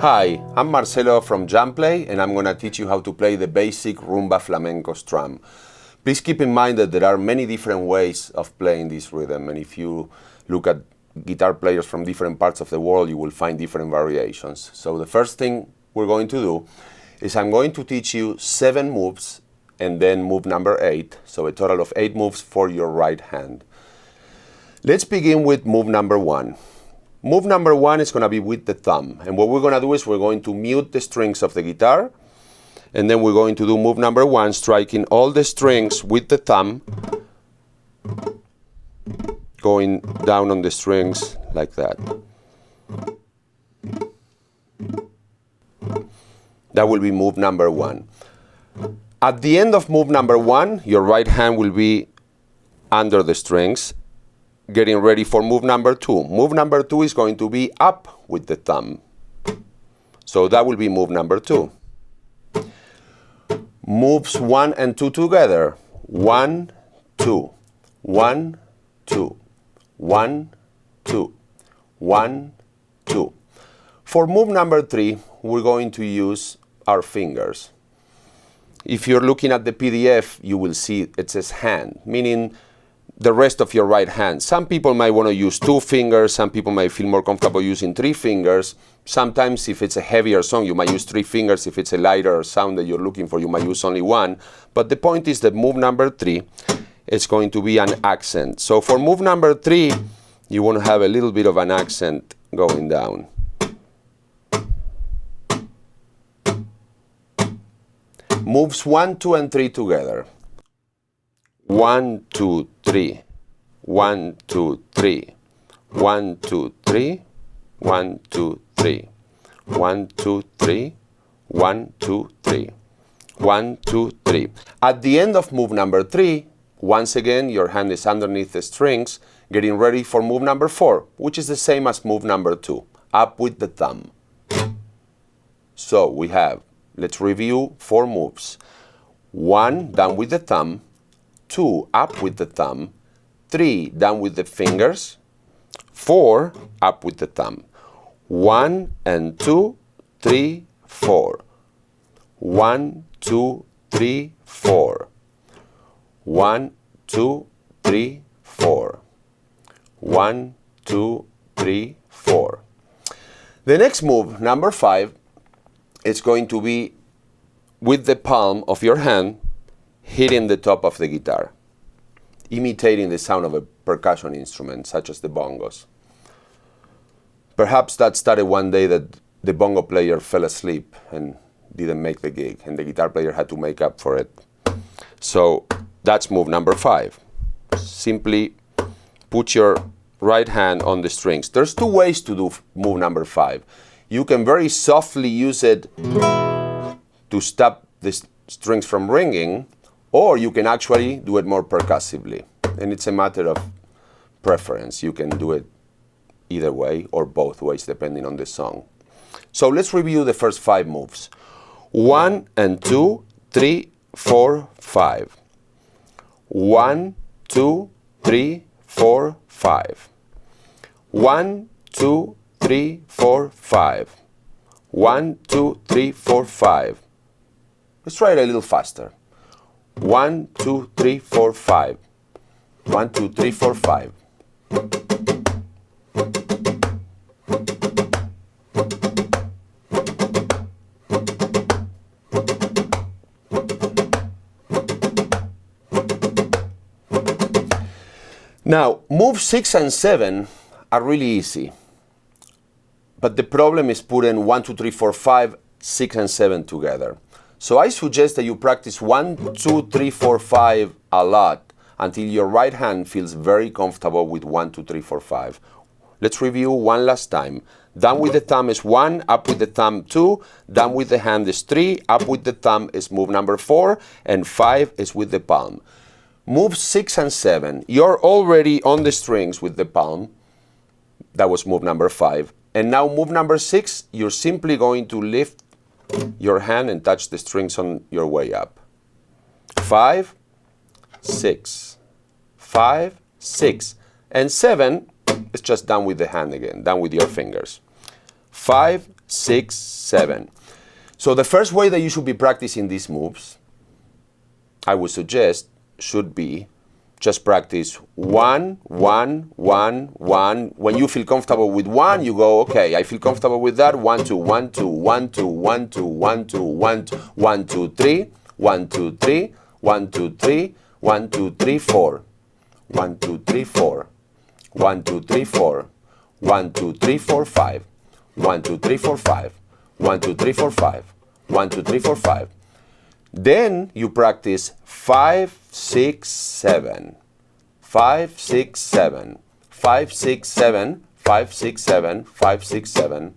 Hi, I'm Marcelo from JamPlay, and I'm going to teach you how to play the basic Rumba Flamenco Strum. Please keep in mind that there are many different ways of playing this rhythm, and if you look at guitar players from different parts of the world, you will find different variations. So the first thing we're going to do is I'm going to teach you 7 moves and then move number 8, so a total of 8 moves for your right hand. Let's begin with move number 1. Move number 1 is going to be with the thumb, and what we're going to do is we're going to mute the strings of the guitar, and then we're going to do move number 1, striking all the strings with the thumb, going down on the strings like that. That will be move number 1. At the end of move number 1, your right hand will be under the strings, getting ready for move number 2. Move number 2 is going to be up with the thumb. So that will be move number 2. Moves 1 and 2 together. 1, 2, 1, 2, 1, 2, 1, 2. For move number 3, we're going to use our fingers. If you're looking at the PDF, you will see it says hand, meaning the rest of your right hand. Some people might want to use 2 fingers, some people might feel more comfortable using 3 fingers. Sometimes if it's a heavier song, you might use 3 fingers. If it's a lighter sound that you're looking for, you might use only 1. But the point is that move number 3 is going to be an accent. So for move number 3, you want to have a little bit of an accent going down. Moves 1, 2, and 3 together. 1, 2, 3, 1, 2, 3, 1, 2, 3, 1, 2, 3, 1, 2, 3, 1, 2, 3, 1, 2, 3. At the end of move number 3, once again, your hand is underneath the strings, getting ready for move number 4, which is the same as move number 2, up with the thumb. So we have, let's review 4 moves. 1, down with the thumb. 2, up with the thumb. 3, down with the fingers. 4, up with the thumb. 1 and 2, 3, 4. 1, 2, 3, 4. 1, 2, 3, 4. 1, 2, 3, 4. The next move, number 5, it's going to be with the palm of your hand hitting the top of the guitar, imitating the sound of a percussion instrument, such as the bongos. Perhaps that started one day that the bongo player fell asleep and didn't make the gig, and the guitar player had to make up for it. So that's move number 5. Simply put your right hand on the strings. There's 2 ways to do move number 5. You can very softly use it to stop the strings from ringing, or you can actually do it more percussively. And it's a matter of preference. You can do it either way or both ways, depending on the song. So let's review the first 5 moves. 1 and 2, 3, 4, 5. 1, 2, 3, 4, 5. 1, 2, 3, 4, 5. 1, 2, 3, 4, 5. Let's try it a little faster. 1, 2, 3, 4, 5. 1, 2, 3, 4, 5. Now, moves 6 and 7 are really easy. But the problem is putting 1, 2, 3, 4, 5, 6, and 7 together. So I suggest that you practice 1, 2, 3, 4, 5 a lot until your right hand feels very comfortable with 1, 2, 3, 4, 5. Let's review one last time. Down with the thumb is 1, up with the thumb 2, down with the hand is 3, up with the thumb is move number 4, and 5 is with the palm. Moves 6 and 7, you're already on the strings with the palm. That was move number 5. And now move number 6, you're simply going to lift your hand and touch the strings on your way up. 5, 6, 5, 6, and 7 is just down with the hand again, down with your fingers. 5, 6, 7. So the first way that you should be practicing these moves, I would suggest, should be just practice 1, 1, 1, 1. When you feel comfortable with 1, you go, okay, I feel comfortable with that. 1, 2, 1, 2, 1, 2, 1, 2, 1, 2, 1, 2, 1, 2, 3, 1, 2, 3, 1, 2, 3, 1, 2, 3, 4. 1, 2, 3, 4. 1, 2, 3, 4. 1, 2, 3, 4, 5. 1, 2, 3, 4, 5. 1, 2, 3, 4, 5. 1, 2, 3, 4, 5. Then you practice 5, 6, 7. 5, 6, 7. 5, 6, 7. 5, 6, 7. 5, 6, 7.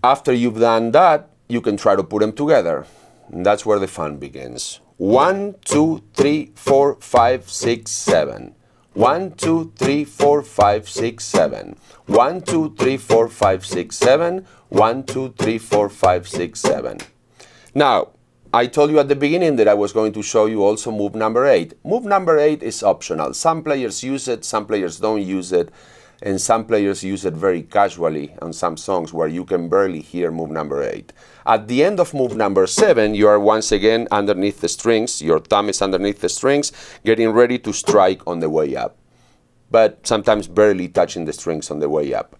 After you've done that, you can try to put them together. And that's where the fun begins. 1, 2, 3, 4, 5, 6, 7. 1, 2, 3, 4, 5, 6, 7. 1, 2, 3, 4, 5, 6, 7. 1, 2, 3, 4, 5, 6, 7. Now, I told you at the beginning that I was going to show you also move number 8. Move number 8 is optional. Some players use it, some players don't use it, and some players use it very casually on some songs where you can barely hear move number 8. At the end of move number 7, you are once again underneath the strings, your thumb is underneath the strings, getting ready to strike on the way up, but sometimes barely touching the strings on the way up.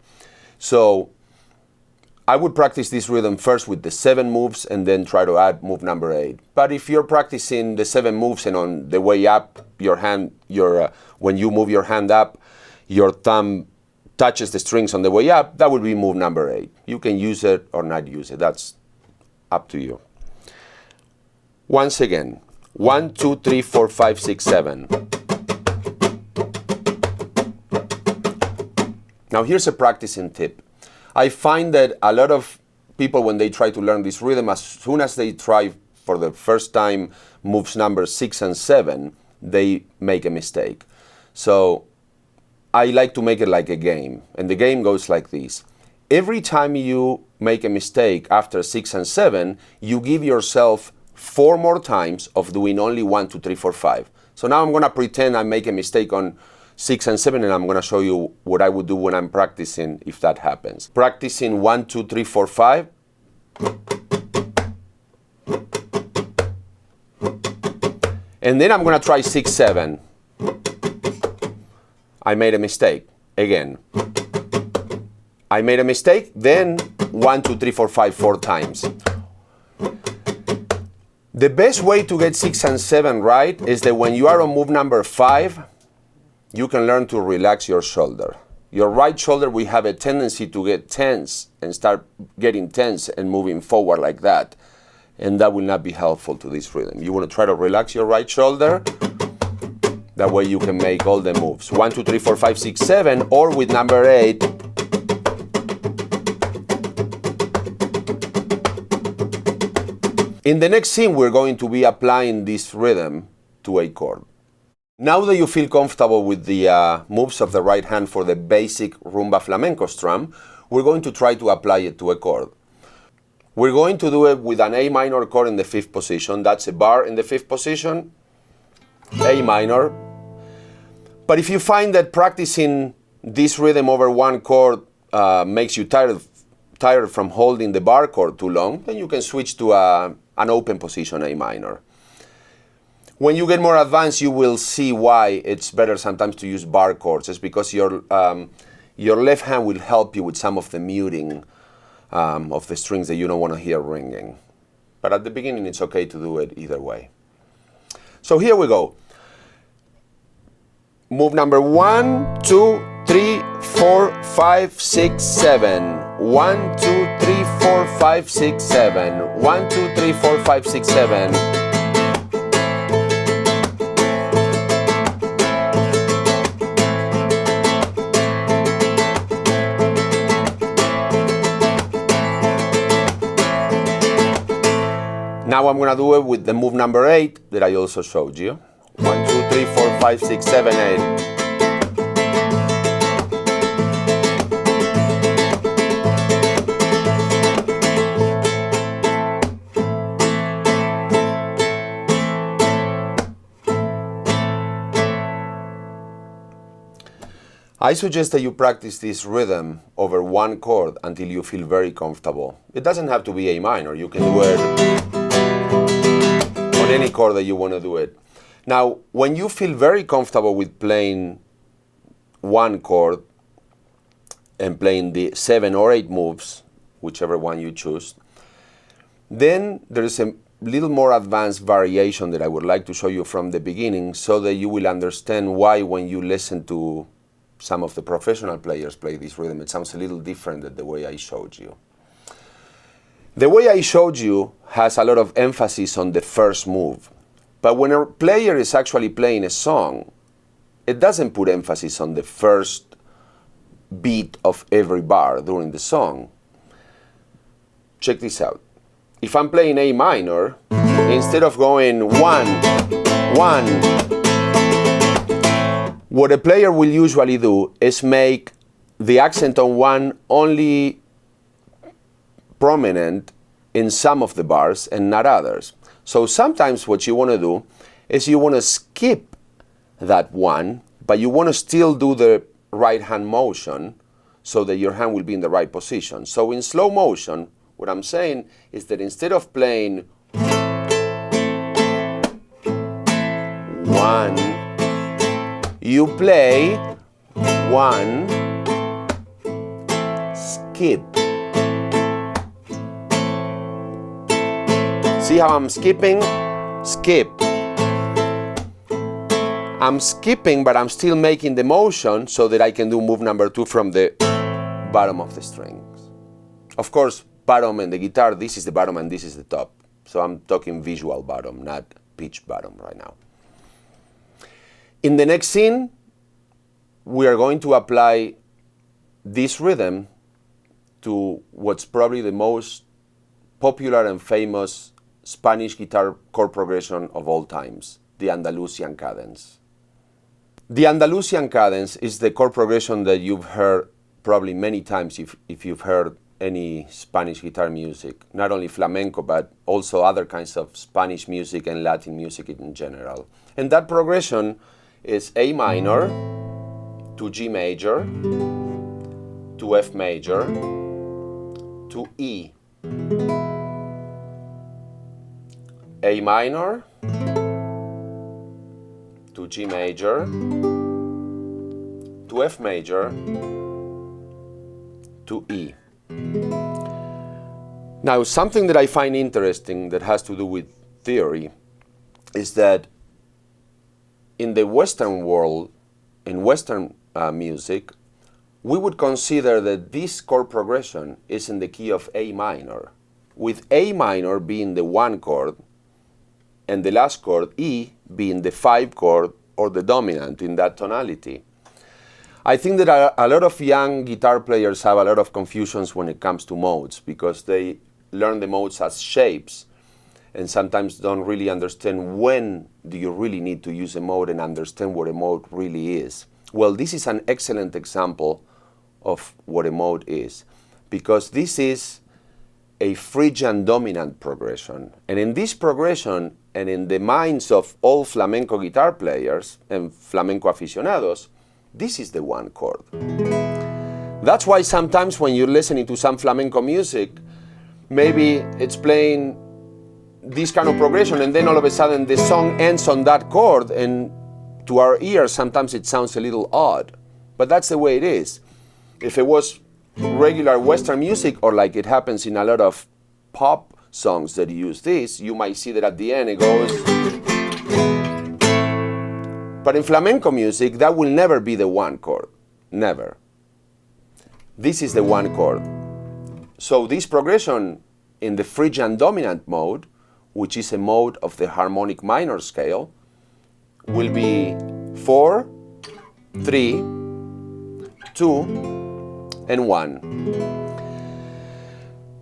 So I would practice this rhythm first with the 7 moves and then try to add move number 8. But if you're practicing the 7 moves and on the way up, your hand, when you move your hand up, your thumb touches the strings on the way up, that would be move number 8. You can use it or not use it. That's up to you. Once again, 1, 2, 3, 4, 5, 6, 7. Now here's a practicing tip. I find that a lot of people, when they try to learn this rhythm, as soon as they try for the first time moves number 6 and 7, they make a mistake. So I like to make it like a game, and the game goes like this. Every time you make a mistake after 6 and 7, you give yourself 4 more times of doing only 1, 2, 3, 4, 5. So now I'm going to pretend I make a mistake on 6 and 7, and I'm going to show you what I would do when I'm practicing if that happens. Practicing 1, 2, 3, 4, 5. And then I'm going to try 6, 7. I made a mistake. Again. I made a mistake, then 1, 2, 3, 4, 5, 4 times. The best way to get 6 and 7 right is that when you are on move number 5, you can learn to relax your shoulder. Your right shoulder will have a tendency to get tense and start getting tense and moving forward like that. And that will not be helpful to this rhythm. You want to try to relax your right shoulder. That way you can make all the moves. 1, 2, 3, 4, 5, 6, 7, or with number 8. In the next scene, we're going to be applying this rhythm to a chord. Now that you feel comfortable with the moves of the right hand for the basic Rumba Flamenco strum, we're going to try to apply it to a chord. We're going to do it with an A minor chord in the 5th position. That's a bar in the 5th position, A minor. But if you find that practicing this rhythm over one chord makes you tired from holding the bar chord too long, then you can switch to an open position A minor. When you get more advanced, you will see why it's better sometimes to use bar chords. It's because your left hand will help you with some of the muting of the strings that you don't want to hear ringing. But at the beginning, it's okay to do it either way. So here we go. Move number 1, 2, 3, 4, 5, 6, 7. 1, 2, 3, 4, 5, 6, 7. 1, 2, 3, 4, 5, 6, 7. Now I'm going to do it with the move number 8 that I also showed you. 1, 2, 3, 4, 5, 6, 7, 8. I suggest that you practice this rhythm over one chord until you feel very comfortable. It doesn't have to be A minor. You can do it on any chord that you want to do it. Now, when you feel very comfortable with playing one chord and playing the 7 or 8 moves, whichever one you choose, then there's a little more advanced variation that I would like to show you from the beginning so that you will understand why when you listen to some of the professional players play this rhythm, it sounds a little different than the way I showed you. The way I showed you has a lot of emphasis on the first move. But when a player is actually playing a song, it doesn't put emphasis on the first beat of every bar during the song. Check this out. If I'm playing A minor, instead of going 1, 1, what a player will usually do is make the accent on 1 only prominent in some of the bars and not others. So sometimes what you want to do is you want to skip that 1, but you want to still do the right hand motion so that your hand will be in the right position. So in slow motion, what I'm saying is that instead of playing 1, you play 1, skip. See how I'm skipping? Skip. I'm skipping, but I'm still making the motion so that I can do move number 2 from the bottom of the strings. Of course, bottom and the guitar, this is the bottom and this is the top. So I'm talking visual bottom, not pitch bottom right now. In the next scene, we are going to apply this rhythm to what's probably the most popular and famous Spanish guitar chord progression of all times, the Andalusian Cadence. The Andalusian Cadence is the chord progression that you've heard probably many times if you've heard any Spanish guitar music, not only flamenco, but also other kinds of Spanish music and Latin music in general. And that progression is A minor to G major, to F major, to E. A minor to G major, to F major, to E. Now, something that I find interesting that has to do with theory is that in the Western world, in Western music, we would consider that this chord progression is in the key of A minor, with A minor being the 1 chord and the last chord, E, being the 5 chord or the dominant in that tonality. I think that a lot of young guitar players have a lot of confusions when it comes to modes because they learn the modes as shapes and sometimes don't really understand when do you really need to use a mode and understand what a mode really is. Well, this is an excellent example of what a mode is because this is a Phrygian dominant progression. And in this progression, and in the minds of all flamenco guitar players and flamenco aficionados, this is the 1 chord. That's why sometimes when you're listening to some flamenco music, maybe it's playing this kind of progression and then all of a sudden the song ends on that chord, and to our ears sometimes it sounds a little odd. But that's the way it is. If it was regular Western music, or like it happens in a lot of pop songs that use this, you might see that at the end it goes. But in flamenco music, that will never be the 1 chord. Never. This is the 1 chord. So this progression in the Phrygian dominant mode, which is a mode of the harmonic minor scale, will be 4, 3, 2, and 1.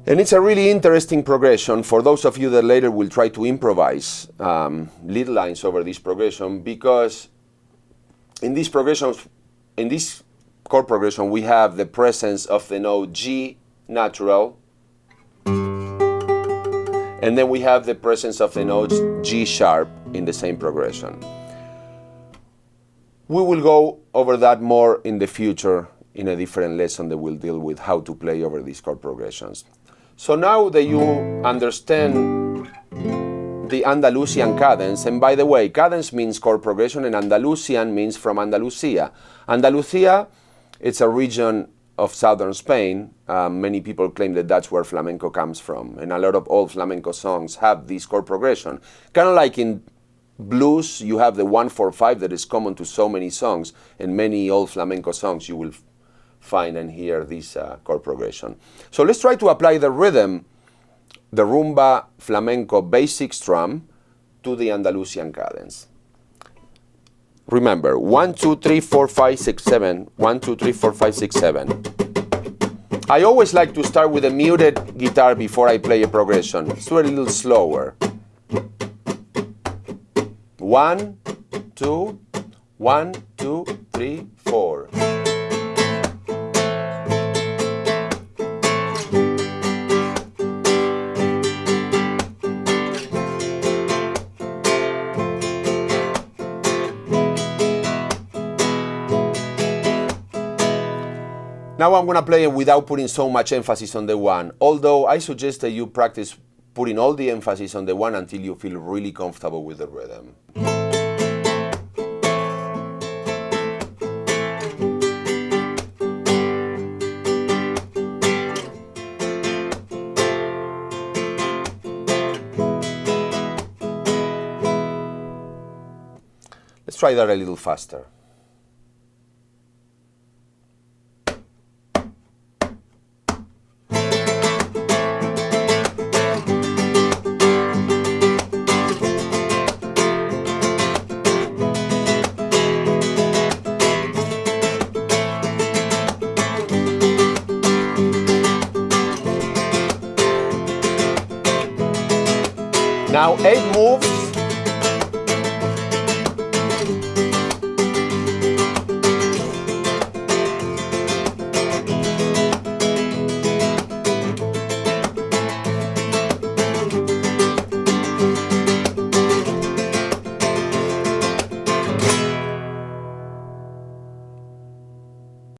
And it's a really interesting progression for those of you that later will try to improvise lead lines over this progression, because in this chord progression, we have the presence of the note G natural, and then we have the presence of the notes G sharp in the same progression. We will go over that more in the future in a different lesson that will deal with how to play over these chord progressions. So now that you understand the Andalusian cadence, and by the way, cadence means chord progression and Andalusian means from Andalusia. Andalusia, it's a region of southern Spain. Many people claim that that's where flamenco comes from, and a lot of old flamenco songs have this chord progression. Kind of like in blues, you have the 1-4-5 that is common to so many songs, and many old flamenco songs you will find and hear this chord progression. So let's try to apply the rhythm, the rumba flamenco basic strum, to the Andalusian cadence. Remember, 1, 2, 3, 4, 5, 6, 7. 1, 2, 3, 4, 5, 6, 7. I always like to start with a muted guitar before I play a progression. Let's do it a little slower. 1, 2, 1, 2, 3, 4. Now I'm going to play it without putting so much emphasis on the one, although I suggest that you practice putting all the emphasis on the one until you feel really comfortable with the rhythm. Let's try that a little faster. Now 8 moves